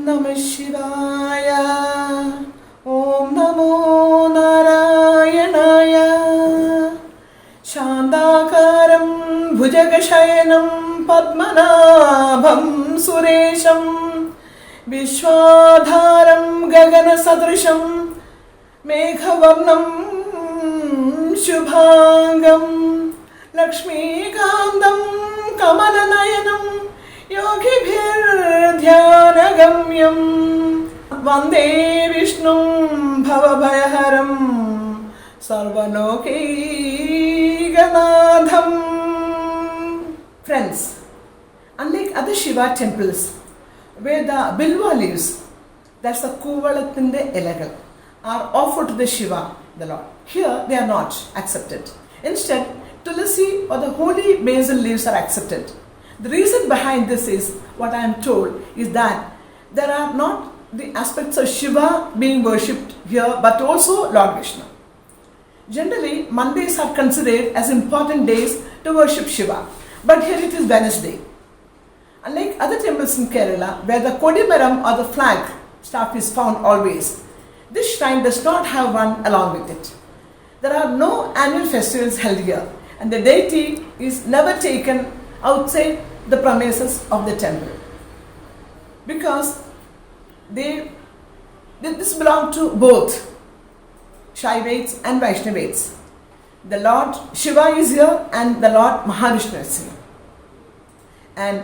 Namah Shivaya. Om Namo Narayanaya. Shandakaram Bhujagashayanam Padmanabham Suresham Vishwadharam Gagana Sadrisham Meghavarnam Shubhangam Lakshmi Kandam Kamalanayanam Yogibhir Dhyanagamyam Vande Vishnum Bhavabhayaharam Sarvalokeganadham. Friends, unlike other Shiva temples where the Bilva leaves, that's the Kuvalatinde Elagal, are offered to the Shiva, the Lord. Here they are not accepted. Instead, Tulasi or the holy basil leaves are accepted. The reason behind this is, what I am told, is that there are not the aspects of Shiva being worshipped here, but also Lord Vishnu. Generally, Mondays are considered as important days to worship Shiva, but here it is Wednesday. Unlike other temples in Kerala, where the Kodimaram or the flag staff is found always, this shrine does not have one along with it. There are no annual festivals held here, and the deity is never taken outside the premises of the temple, because this belongs to both Shaivates and Vaishnavites. The Lord Shiva is here and the Lord Mahavishnu is here. And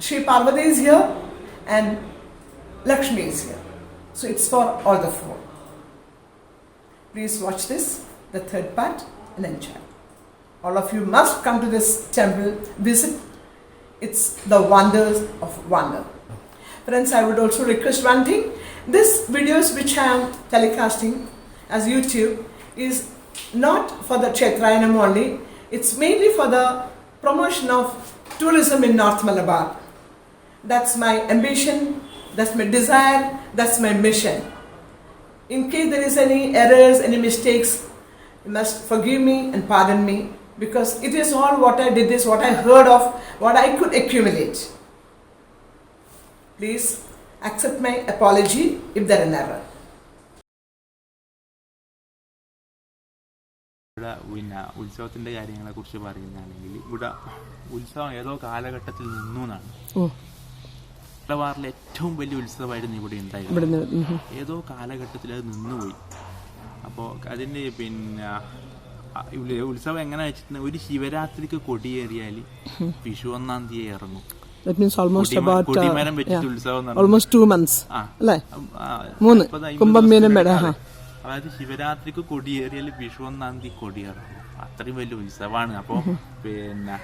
Shri Parvathi is here and Lakshmi is here. So it's for all the four. Please watch this, the third part, and enjoy. All of you must come to this temple, visit. It's the wonders of wonder. Friends, I would also request one thing. This videos which I am telecasting as YouTube is not for the Kshetrayanam only. It's mainly for the promotion of tourism in North Malabar. That's my ambition, that's my desire, that's my mission. In case there is any errors, any mistakes, you must forgive me and pardon me, because it is all what I did, is what I heard of, what I could accumulate. Please accept my apology if there is an error. പിന്നെ ഉത്സവത്തിൻ്റെ കാര്യങ്ങളെക്കുറിച്ച് പറയുകയാണെങ്കിൽ ഇവിടെ ഉത്സവം ഏതോ കാലഘട്ടത്തിൽ നിന്നു എന്നാണ്. മലബാറിലെ ഏറ്റവും വലിയ ഉത്സവമായിരുന്നു ഇവിടെ ഉണ്ടായിരുന്നു. ഏതോ കാലഘട്ടത്തിൽ അത് നിന്നുപോയി. അപ്പോൾ അതിൻ്റെ പിന്നെ ഉത്സവം എങ്ങനെ വെച്ചിട്ടുണ്ടെങ്കിൽ, ഒരു ശിവരാത്രിക്ക് കൊടിയേറിയാൽ വിഷു 1-ാം തീയതി ഇറങ്ങും. That means almost about കൊടിമരം വെച്ചിട്ട് ഉത്സവം almost 2 months. അതായത് ശിവരാത്രിക്ക് കൊടിയേറിയാൽ വിഷു 1-ാം തീയതി കൊടിയേറും. അത്രയും വലിയ ഉത്സവമാണ്. അപ്പോൾ പിന്നെ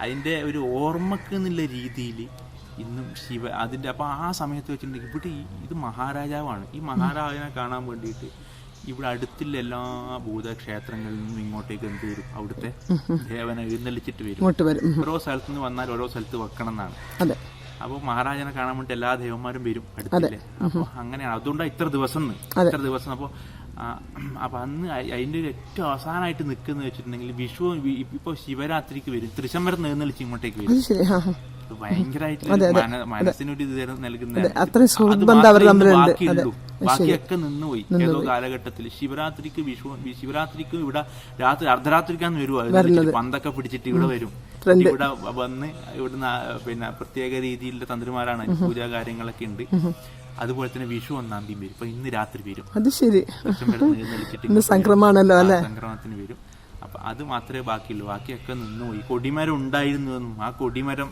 അതിന്റെ ഒരു ഓർമ്മക്ക് എന്നുള്ള രീതിയിൽ ഇന്നും അതിന്റെ അപ്പോൾ ആ സമയത്ത് വെച്ചിട്ടുണ്ടെങ്കിൽ ഇവിടെ ഇത് മഹാരാജാവാണ്. ഈ മഹാരാജാവിനെ കാണാൻ വേണ്ടിയിട്ട് ഇവിടെ അടുത്തുള്ള എല്ലാ ഭൂതക്ഷേത്രങ്ങളിൽ നിന്നും ഇങ്ങോട്ടേക്ക് എന്ത് വരും, അവിടുത്തെ ദേവനെ എഴുന്നള്ളിച്ചിട്ട് വരും. ഓരോ സ്ഥലത്ത് നിന്ന് വന്നാൽ ഓരോ സ്ഥലത്ത് വെക്കണം എന്നാണ്. അപ്പോൾ മഹാരാജനെ കാണാൻ വേണ്ടി എല്ലാ ദേവന്മാരും വരും അടുത്തില്ലേ. അപ്പോൾ അങ്ങനെയാണ്. അതുകൊണ്ടാണ് ഇത്ര ദിവസം. അപ്പോൾ അന്ന് അതിന്റെ ഏറ്റവും അവസാനമായിട്ട് നിൽക്കുന്ന വെച്ചിട്ടുണ്ടെങ്കിൽ വിഷു ഇപ്പൊ ശിവരാത്രിക്ക് വരും. തൃശമ്പരം എഴുന്നള്ളിച്ച് ഇങ്ങോട്ടേക്ക് വരും. ഭയങ്കരമായിട്ട് മനസ്സിനൊരു ഇത് നൽകുന്ന ബാക്കിയൊക്കെ നിന്നുപോയി ഏതോ കാലഘട്ടത്തിൽ. ശിവരാത്രിക്ക് ഇവിടെ രാത്രി അർദ്ധരാത്രിക്കാന്ന് വരുവാ, പന്തൊക്കെ പിടിച്ചിട്ട് ഇവിടെ വരും. ഇവിടെ വന്ന് ഇവിടുന്ന് പിന്നെ പ്രത്യേക രീതിയിലുള്ള തന്ത്രിമാരാണ്, പൂജാ കാര്യങ്ങളൊക്കെ ഉണ്ട്. അതുപോലെ തന്നെ വിഷു 1-ാം തീയതി വരും. ഇപ്പൊ ഇന്ന് രാത്രി വരും. അത് ശരി, സംക്രമണത്തിന് വരും. അപ്പൊ അത് മാത്രമേ ബാക്കിയുള്ളൂ. ബാക്കിയൊക്കെ നിന്നുപോയി. കൊടിമരം ഉണ്ടായിരുന്നു എന്നും ആ കൊടിമരം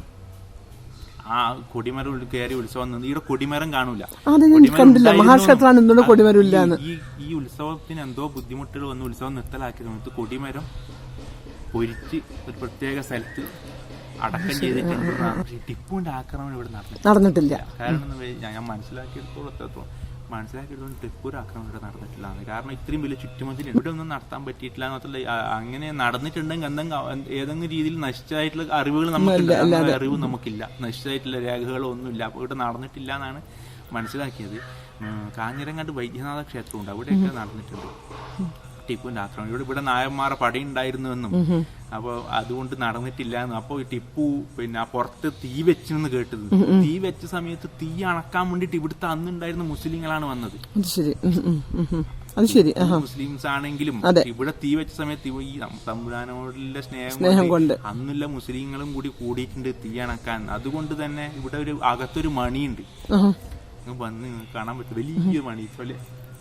കയറി ഉത്സവം നിന്ന് ഇവിടെ കൊടിമരം കാണൂല. ഈ ഉത്സവത്തിന് എന്തോ ബുദ്ധിമുട്ടുകൾ വന്ന് ഉത്സവം നിർത്തലാക്കിയ സമയത്ത് കൊടിമരം പൊരിച്ച് ഒരു പ്രത്യേക സ്ഥലത്ത് അടക്കം ചെയ്തിട്ടുണ്ട്. ടിപ്പുവിന്റെ ആക്രമണം ഇവിടെ നടന്നിട്ടില്ല. കാരണം ഞാൻ മനസ്സിലാക്കിയെടുത്തോളം ടിപ്പൂർ ആക്രമണം ഇവിടെ നടന്നിട്ടില്ല. കാരണം ഇത്രയും വലിയ ചുറ്റുമതിൽ ഇവിടെ ഒന്നും നടത്താൻ പറ്റിയിട്ടില്ല. മാത്രമല്ല, അങ്ങനെ നടന്നിട്ടുണ്ടെങ്കിൽ ഏതെങ്കിലും രീതിയിൽ നശിച്ചായിട്ടുള്ള അറിവുകൾ നമുക്കില്ല. അറിവ് നമുക്കില്ല. നശിച്ചായിട്ടുള്ള രേഖകളോ ഒന്നുമില്ല. അപ്പോൾ ഇവിടെ നടന്നിട്ടില്ല എന്നാണ് മനസ്സിലാക്കിയത്. കാഞ്ഞിരങ്ങാട് വൈദ്യനാഥ ക്ഷേത്രമുണ്ട്, അവിടെയൊക്കെ നടന്നിട്ടുണ്ട്. ടിപ്പുവിന്റെ ആക്രമണം. ഇവിടെ നായന്മാരുടെ പട ഉണ്ടായിരുന്നുവെന്നും അപ്പൊ അതുകൊണ്ട് നടന്നിട്ടില്ല എന്നും. അപ്പൊ ടിപ്പു പിന്നെ പുറത്ത് തീ വെച്ചെന്ന് കേട്ടത്. തീ വെച്ച സമയത്ത് തീ അണക്കാൻ വേണ്ടിട്ട് ഇവിടുത്തെ അന്നുണ്ടായിരുന്ന മുസ്ലിങ്ങളാണ് വന്നത്. അത് ശരി. മുസ്ലിംസ് ആണെങ്കിലും ഇവിടെ തീ വെച്ച സമയത്ത് ഈ തമ്പുരാനോടുള്ള സ്നേഹം കൊണ്ട് അന്നുള്ള മുസ്ലിങ്ങളും കൂടി കൂടിയിട്ടുണ്ട് തീ അണക്കാൻ. അതുകൊണ്ട് തന്നെ ഇവിടെ ഒരു അകത്തൊരു മണിയുണ്ട്, വന്ന് കാണാൻ പറ്റും. വലിയ മണി,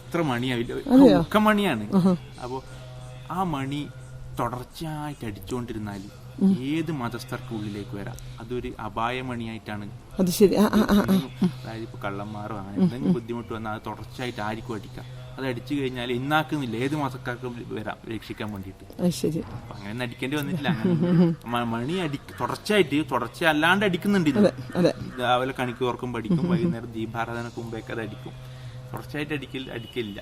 ഇത്ര മണിയാവില്ല, ഒക്കെ മണിയാണ്. അപ്പൊ ആ മണി തുടർച്ചയായിട്ട് അടിച്ചുകൊണ്ടിരുന്നാല് ഏത് മതസ്ഥർക്ക് ഉള്ളിലേക്ക് വരാം. അതൊരു അപായമണിയായിട്ടാണ്. അത് ശരി. അതായത് ഇപ്പൊ കള്ളന്മാരോ അങ്ങനെ എന്തെങ്കിലും ബുദ്ധിമുട്ട് വന്നാൽ അത് തുടർച്ചയായിട്ട് ആർക്കും അടിക്കാം. അത് അടിച്ചു കഴിഞ്ഞാൽ ഇന്നാക്കുന്നില്ല, ഏത് മതക്കാർക്കും വരാം രക്ഷിക്കാൻ വേണ്ടിട്ട്. അങ്ങനെ അടിക്കേണ്ടി വന്നിട്ടില്ല. മണി തുടർച്ചയല്ലാണ്ട് അടിക്കുന്നുണ്ട്. രാവിലെ കണിക്ക് ഓർക്കുമ്പോൾ അടിക്കും, വൈകുന്നേരം ദീപാരാധനക്ക് മുമ്പേക്ക് അത് അടിക്കും. തുടർച്ചയായിട്ട് അടിക്കില്ല.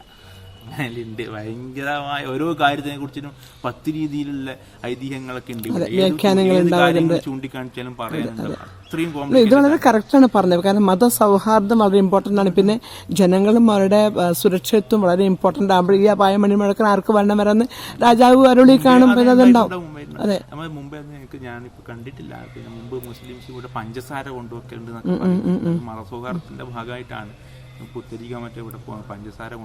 ഉണ്ട് ഭയങ്കരമായ ഓരോ കാര്യത്തിനെ കുറിച്ചും 10 രീതിയിലുള്ള ഐതിഹ്യങ്ങളൊക്കെ ഉണ്ട്. ചൂണ്ടിക്കാണിച്ചാലും പറയാനുണ്ട്. അത്രയും ഇത് വളരെ കറക്റ്റാണ് പറഞ്ഞത്. കാരണം മതസൗഹാർദ്ദം വളരെ ഇമ്പോർട്ടന്റ് ആണ്. പിന്നെ ജനങ്ങളും അവരുടെ സുരക്ഷിതത്വം വളരെ ഇമ്പോർട്ടന്റ് ആകുമ്പോൾ ഈ അപായമണി മുഴക്കാൻ ആർക്ക് വരണം വരാന്ന് രാജാവ് അരുളി കാണും. പിന്നെ അതുണ്ടാവും. അതെ, നമ്മൾ മുമ്പേ ഞാനിപ്പോ കണ്ടിട്ടില്ല. പിന്നെ മുമ്പ് മുസ്ലിംസ് ഇവിടെ പഞ്ചസാര കൊണ്ടുവെക്കേണ്ടത് മതസൗഹാർദ്ദത്തിന്റെ ഭാഗമായിട്ടാണ്.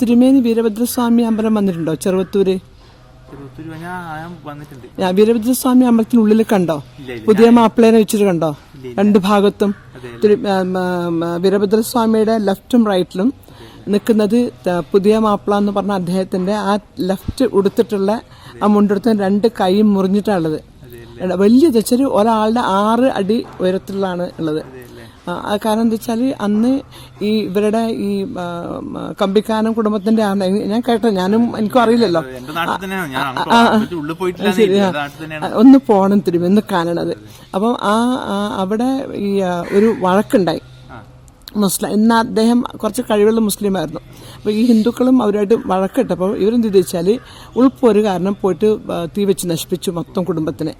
തിരുമേനി വീരഭദ്രസ്വാമി അമ്പലം വന്നിട്ടുണ്ടോ? ചെറുവത്തൂര് വീരഭദ്രസ്വാമി അമ്പലത്തിനുള്ളിൽ കണ്ടോ? പുതിയ മാപ്പിളേനെ വെച്ചിട്ട് കണ്ടോ? 2 ഭാഗത്തും വീരഭദ്രസ്വാമിയുടെ ലെഫ്റ്റും റൈറ്റിലും നിൽക്കുന്നത് പുതിയ മാപ്പിള എന്ന് പറഞ്ഞ അദ്ദേഹത്തിന്റെ ആ ലെഫ്റ്റ് ഉടുത്തിട്ടുള്ള ആ മുണ്ടെടുത്ത 2 കൈയും മുറിഞ്ഞിട്ടാണുള്ളത്. വലിയ ചെറിയ ഒരാളുടെ 6 അടി ഉയരത്തിലാണ് ഉള്ളത്. കാരണം എന്താ വെച്ചാല് അന്ന് ഈ ഇവരുടെ ഈ കമ്പിക്കാനം കുടുംബത്തിന്റെ ആണ് ഞാൻ കേട്ടോ. എനിക്കും അറിയില്ലല്ലോ. ഒന്ന് പോണം തിരുമ്പി ഒന്ന് കാണണത്. അപ്പം അവിടെ ഈ ഒരു വഴക്കുണ്ടായി. ഇന്ന് അദ്ദേഹം കുറച്ച് കഴിവുള്ള മുസ്ലിമായിരുന്നു. അപ്പോൾ ഈ ഹിന്ദുക്കളും അവരുമായിട്ട് വഴക്കിട്ടപ്പോൾ ഇവരെന്ത് വെച്ചാൽ ഉൾപ്പോര് കാരണം പോയിട്ട് തീ വെച്ച് നശിപ്പിച്ചു മൊത്തം കുടുംബത്തിനെ.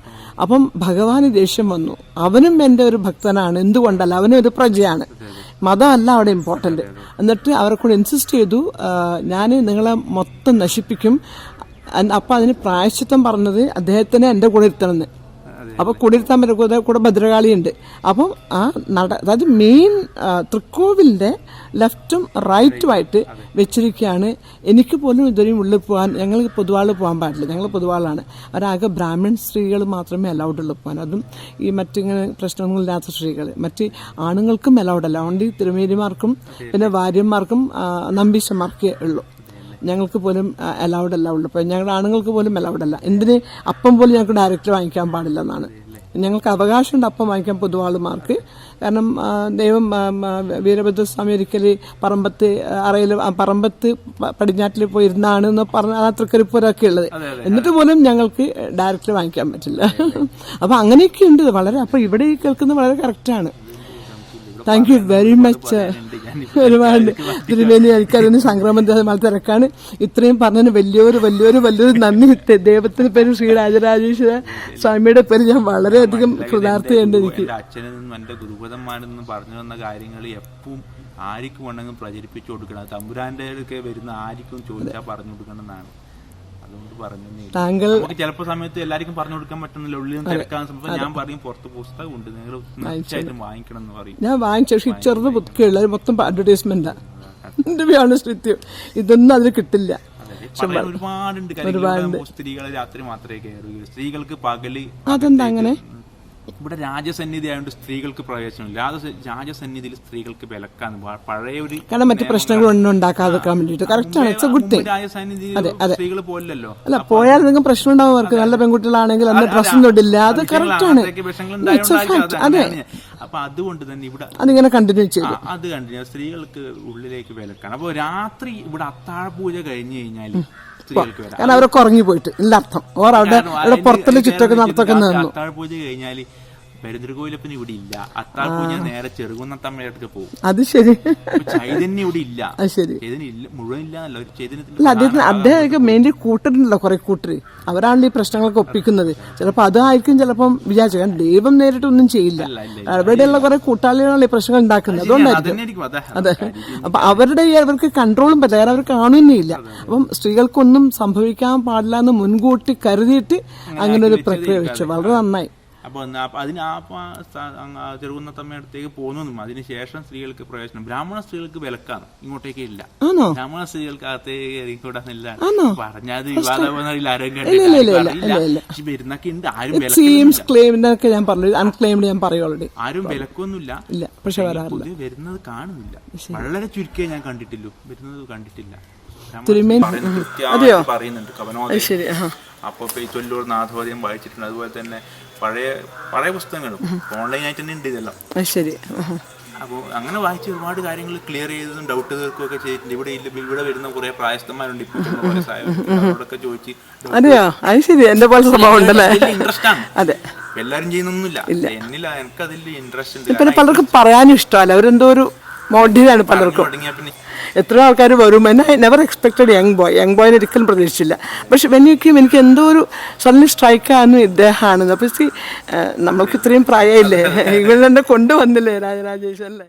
അപ്പം ഭഗവാന് ദേഷ്യം വന്നു. അവനും എൻ്റെ ഒരു ഭക്തനാണ്, എന്തുകൊണ്ടല്ല, അവനും ഒരു പ്രജയാണ്, മതമല്ല അവിടെ ഇമ്പോർട്ടന്റ്. എന്നിട്ട് അവരെ കൂടെ ഇൻസിസ്റ്റ് ചെയ്തു, ഞാൻ നിങ്ങളെ മൊത്തം നശിപ്പിക്കും. അപ്പം അതിന് പ്രായശ്ചിത്തം പറഞ്ഞത് അദ്ദേഹത്തിനെ എൻ്റെ കൂടെ ഇരുത്തണമെന്ന്. അപ്പൊ കൂടിയിരുത്താൻ പറ്റും. കൂടെ ഭദ്രകാളിയുണ്ട്. അപ്പം അതായത് മെയിൻ തൃക്കോവിലിന്റെ ലെഫ്റ്റും റൈറ്റുമായിട്ട് വെച്ചിരിക്കുകയാണ്. എനിക്ക് പോലും ഇതുവരെയും ഉള്ളിൽ പോകാൻ, ഞങ്ങൾ പൊതുവാൾ പോകാൻ പാടില്ല, ഞങ്ങൾ പൊതുവാളാണ്. അവരാകെ ബ്രാഹ്മൺ സ്ത്രീകൾ മാത്രമേ അലൗഡ് ഉള്ളു പോകാൻ. അതും ഈ മറ്റിങ്ങനെ പ്രശ്നങ്ങളില്ലാത്ത സ്ത്രീകൾ. മറ്റ് ആണുങ്ങൾക്കും അലൗഡല്ല. ഓൺലി തിരുമേനിമാർക്കും പിന്നെ ഭാര്യമാർക്കും നമ്പീശന്മാർക്കേ ഉള്ളൂ. ഞങ്ങൾക്ക് പോലും അലൗഡ് അല്ല ഉള്ളു. ഇപ്പം ഞങ്ങളുടെ ആണുങ്ങൾക്ക് പോലും അലൗഡ് അല്ല. എന്തിന് അപ്പം പോലും ഞങ്ങൾക്ക് ഡയറക്റ്റ് വാങ്ങിക്കാൻ പാടില്ല എന്നാണ്. ഞങ്ങൾക്ക് അവകാശമുണ്ട് അപ്പം വാങ്ങിക്കാൻ പൊതുവാളുമാർക്ക്. കാരണം ദൈവം വീരഭദ്രസ്വാമി ഒരിക്കല് പറമ്പത്ത് പടിഞ്ഞാറ്റിൽ പോയിരുന്നാണ് എന്ന് പറഞ്ഞ ആ തൃക്കരിപ്പൂരൊക്കെ ഉള്ളത്. എന്നിട്ട് പോലും ഞങ്ങൾക്ക് ഡയറക്റ്റ് വാങ്ങിക്കാൻ പറ്റില്ല. അപ്പൊ അങ്ങനെയൊക്കെ ഉണ്ട് വളരെ. അപ്പൊ ഇവിടെ കേൾക്കുന്നത് വളരെ കറക്റ്റാണ്. Thank you very much. ഒരുപാട് തിരുമേനി എനിക്കതിന് സംക്രമത്തിൽ തിരക്കാണ്. ഇത്രയും പറഞ്ഞതിന് വലിയൊരു നന്ദി. ദൈവത്തിന്റെ പേര് ശ്രീ രാജരാജേശ്വര സ്വാമിയുടെ പേര് ഞാൻ വളരെയധികം കൃതാർത്ഥയുണ്ട്. എനിക്ക് അച്ഛനും എന്റെ ഗുരുപദന്മാരെന്ന് പറഞ്ഞു വന്ന കാര്യങ്ങൾ എപ്പോഴും ആർക്കും വേണമെങ്കിലും പ്രചരിപ്പിച്ചു കൊടുക്കണം. തമ്പുരാന്റെ ഒക്കെ വരുന്ന ആർക്കും ചോദിച്ചാൽ പറഞ്ഞു കൊടുക്കണം എന്നാണ്. അതുകൊണ്ട് പറഞ്ഞു താങ്കൾ ചിലപ്പോ സമയത്ത് എല്ലാവർക്കും പറഞ്ഞു കൊടുക്കാൻ പറ്റുന്നില്ല. ഉള്ളിൽ തിരക്കാൻ സമയത്ത് ഞാൻ പറയും പുറത്ത് പുസ്തകം ഉണ്ട്, നിങ്ങൾ തീർച്ചയായിട്ടും വാങ്ങിക്കണം എന്ന് പറയും. ഞാൻ വാങ്ങിച്ചു. ചെറുത് പുതുക്കുള്ള മൊത്തം അഡ്വർടൈസ്മെന്റാ. ഇതൊന്നും അതിൽ കിട്ടില്ല. ഒരുപാടുണ്ട്. സ്ത്രീകളെ രാത്രി മാത്രമേ കയറൂ, സ്ത്രീകൾക്ക് പകല്. അതെന്താ അങ്ങനെ? ഇവിടെ രാജസന്നിധി ആയതുകൊണ്ട് സ്ത്രീകൾക്ക് പ്രവേശനമില്ല. രാജസന്നിധിയിൽ സ്ത്രീകൾക്ക് വിലക്കാണ് പഴയ ഒരു കാരണം മറ്റു പ്രശ്നങ്ങളൊന്നും ഉണ്ടാക്കാതിരിക്കാൻ വേണ്ടിട്ട്. കറക്റ്റാണ്. It's a good thing. രാജസന്നിധി സ്ത്രീകൾ പോലല്ലോ. അല്ല, പോയാൽ നിങ്ങൾ പ്രശ്നം ഉണ്ടാവും. അവർക്ക് നല്ല പെൺകുട്ടികളാണെങ്കിൽ അന്ന് പ്രശ്നം തൊട്ടില്ല. അത് കറക്റ്റാണ്. അതെ. അപ്പൊ അതുകൊണ്ട് തന്നെ ഇവിടെ അതിങ്ങനെ കണ്ടിന്യൂ ചെയ്യും. അത് കണ്ടിന്യൂ സ്ത്രീകൾക്ക് ഉള്ളിലേക്ക് വിലക്കാണ്. അപ്പൊ രാത്രി ഇവിടെ അത്താഴ പൂജ കഴിഞ്ഞു കഴിഞ്ഞാല് കാരണം അവരൊക്കെ ഉറങ്ങി പോയിട്ട് ഇല്ല അർത്ഥം. ഓർ അവിടെ പുറത്തുള്ള ചുറ്റൊക്കെ നടത്തൊക്കെ നിന്നു. അത്താഴ പൂജ കഴിഞ്ഞാല് പെരുന്തൽകോവിലപ്പന് ഇവിടെ ഇല്ല. അത്താപ്പൂ ഞാൻ നേരെ ചെറുകുന്നത്തമ്മയുടെ അടുത്ത് പോകും. അത് ശരി. ചൈതന്യം ഇവിടെ ഇല്ല. അത് ശരി. ചൈതന്യം ഇല്ല, മുഴുവൻ ഇല്ലാന്നല്ല, ഒരു ചൈതന്യത്തിന് അദ്ദേഹം മെയിൻലി കൂട്ടരുണ്ടല്ലോ, കുറെ കൂട്ടര്, അവരാണല്ലോ ഈ പ്രശ്നങ്ങളൊക്കെ ഒപ്പിക്കുന്നത്. ചിലപ്പോൾ അതായിരിക്കും ചിലപ്പം വിചാരിച്ചു, കാരണം ദൈവം നേരിട്ടൊന്നും ചെയ്യില്ല, അവിടെയുള്ള കുറെ കൂട്ടാളികളാണ് ഈ പ്രശ്നങ്ങൾ ഉണ്ടാക്കുന്നത്, അതുകൊണ്ടായിരിക്കും. അതെ, അപ്പൊ അവർക്ക് കൺട്രോളും പറ്റില്ല, കാരണം അവർ കാണുന്നില്ല. അപ്പം സ്ത്രീകൾക്കൊന്നും സംഭവിക്കാൻ പാടില്ല എന്ന് മുൻകൂട്ടി കരുതിയിട്ട് അങ്ങനെ ഒരു പ്രക്രിയ വെച്ചു. വളരെ നന്നായി. അപ്പൊ അതിന് ചെറുകുന്നത്തമ്മയടുത്തേക്ക് പോകുന്നതും അതിനുശേഷം സ്ത്രീകൾക്ക് പ്രവേശനം. ബ്രാഹ്മണ സ്ത്രീകൾക്ക് വിലക്കാണ്, ഇങ്ങോട്ടേക്ക് ഇല്ല. ബ്രാഹ്മണ സ്ത്രീകൾക്ക് അകത്തേക്ക് ഇറങ്ങിക്കൂടാന്നില്ല പറഞ്ഞത്. വിവാദം ആരും വരുന്നൊക്കെ ഉണ്ട്. ആരും വിലക്കൊന്നുമില്ല, പക്ഷെ വരുന്നത് കാണുന്നില്ല. വളരെ ചുരുക്കേ ഞാൻ കണ്ടിട്ടില്ലു, വരുന്നത് കണ്ടിട്ടില്ല. പറയുന്നുണ്ട് കവനോദയം. അപ്പൊ ചൊല്ലൂർ നാഥോദയം വായിച്ചിട്ടുണ്ട്. അതുപോലെ തന്നെ പഴയ പുസ്തകങ്ങളും ഓൺലൈനായിട്ട് തന്നെ ഉണ്ട് ഇതെല്ലാം. ശരി. അപ്പോൾ അങ്ങനെ വായിച്ച് ഒരുപാട് കാര്യങ്ങൾ ക്ലിയർ ചെയ്തതും ഡൗട്ട് തീർക്കുകയൊക്കെ ചെയ്തിട്ടുണ്ട്. ഇവിടെ വരുന്ന കുറെ പ്രായസ്ഥന്മാരുണ്ട്, ഇപ്പോഴൊക്കെ ചോദിച്ച്. അതെയോ? അത് ശരി. എന്റെ പോലെ സ്വഭാവം ഉണ്ടല്ലേ? ഇൻട്രസ്റ്റ് ആണ്. അതെ, എല്ലാരും ചെയ്യുന്നൊന്നുമില്ല, എന്നില്ല എനിക്കതിൽ ഇൻട്രസ്റ്റ് ഉണ്ട്. പിന്നെ പലർക്കും പറയാനും ഇഷ്ടമല്ല, അവരെന്തോ ഒരു മോഡലാണ് പലർക്കും. എത്ര ആൾക്കാർ വരും. ഐ നെവർ എക്സ്പെക്റ്റഡ് യങ് ബോയിനെ ഒരിക്കലും പ്രതീക്ഷിച്ചില്ല. പക്ഷെ വെന്യൂക്കും എനിക്ക് എന്തോ ഒരു സഡൻലി സ്ട്രൈക്കാണ് ഇദ്ദേഹമാണ്. അപ്പോൾ നമ്മൾക്ക് ഇത്രയും പ്രായമില്ലേ, ഇവരെന്നെ കൊണ്ടുവന്നില്ലേ രാജരാജേശ്വരല്ലേ.